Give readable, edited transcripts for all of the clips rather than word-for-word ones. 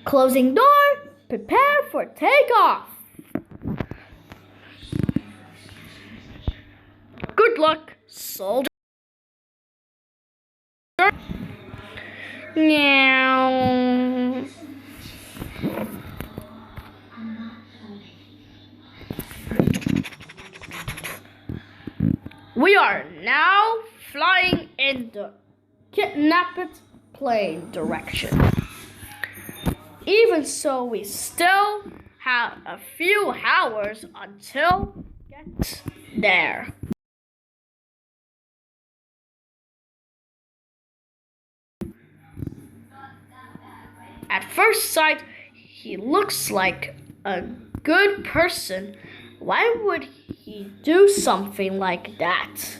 Closing door. Prepare for takeoff. Good luck, soldier. Meow. We are now flying in the kidnapped plane direction. Even so, we still have a few hours until we get there. At first sight, he looks like a good person. Why would he do something like that?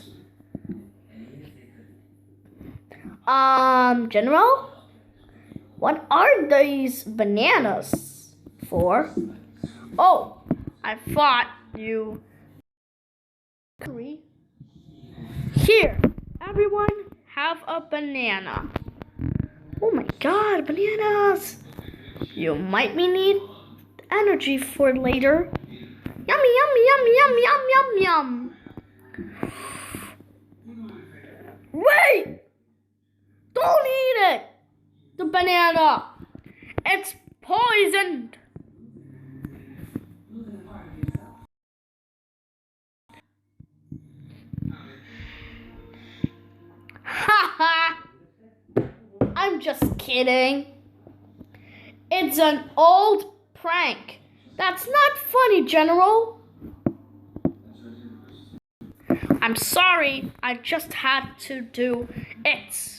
General? What are these bananas for? Oh, I thought you... Here, everyone have a banana. Oh my god, bananas! You might need energy for later. Yummy, yummy, yummy, yummy, yum, yum, yum. Wait! Don't eat it! The banana! It's poisoned! Haha! I'm just kidding. It's an old prank. That's not funny, General. I'm sorry, I just had to do it.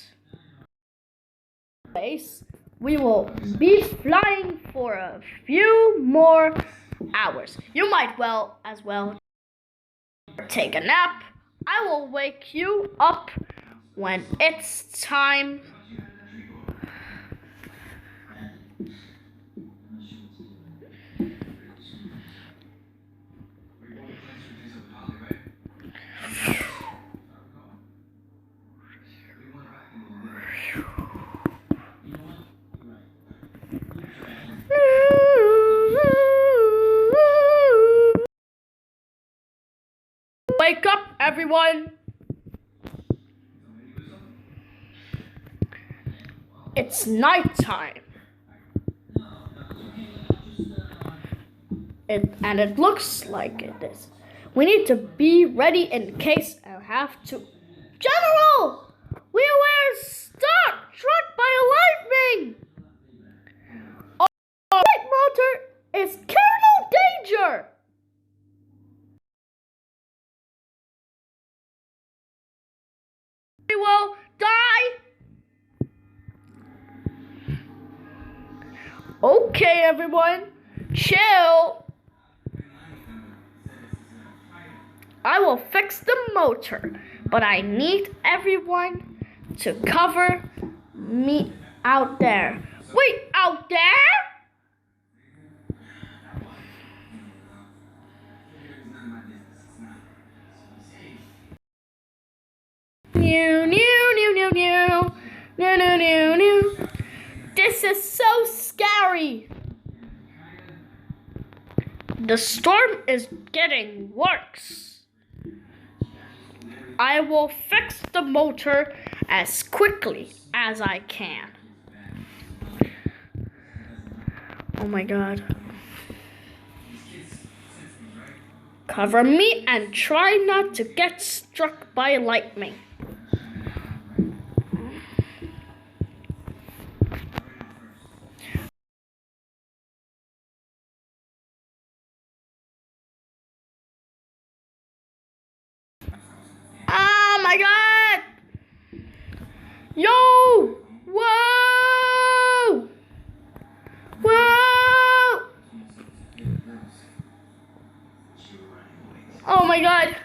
We will be flying for a few more hours. You might as well take a nap. I will wake you up when it's time. Wake up, everyone! It's nighttime. And it looks like it is. We need to be ready in case I have to. General! We were struck by a lightning! Our light motor is critical danger! We will die! Okay, everyone, chill. I will fix the motor, but I need everyone to cover me out there. Wait, out there? New, new, new, new, new, new, new, new, new. This is so scary. The storm is getting worse. I will fix the motor as quickly as I can. Oh my god. Cover me and try not to get struck by lightning. Oh my god! Yo! Whoa! Whoa! Oh my god!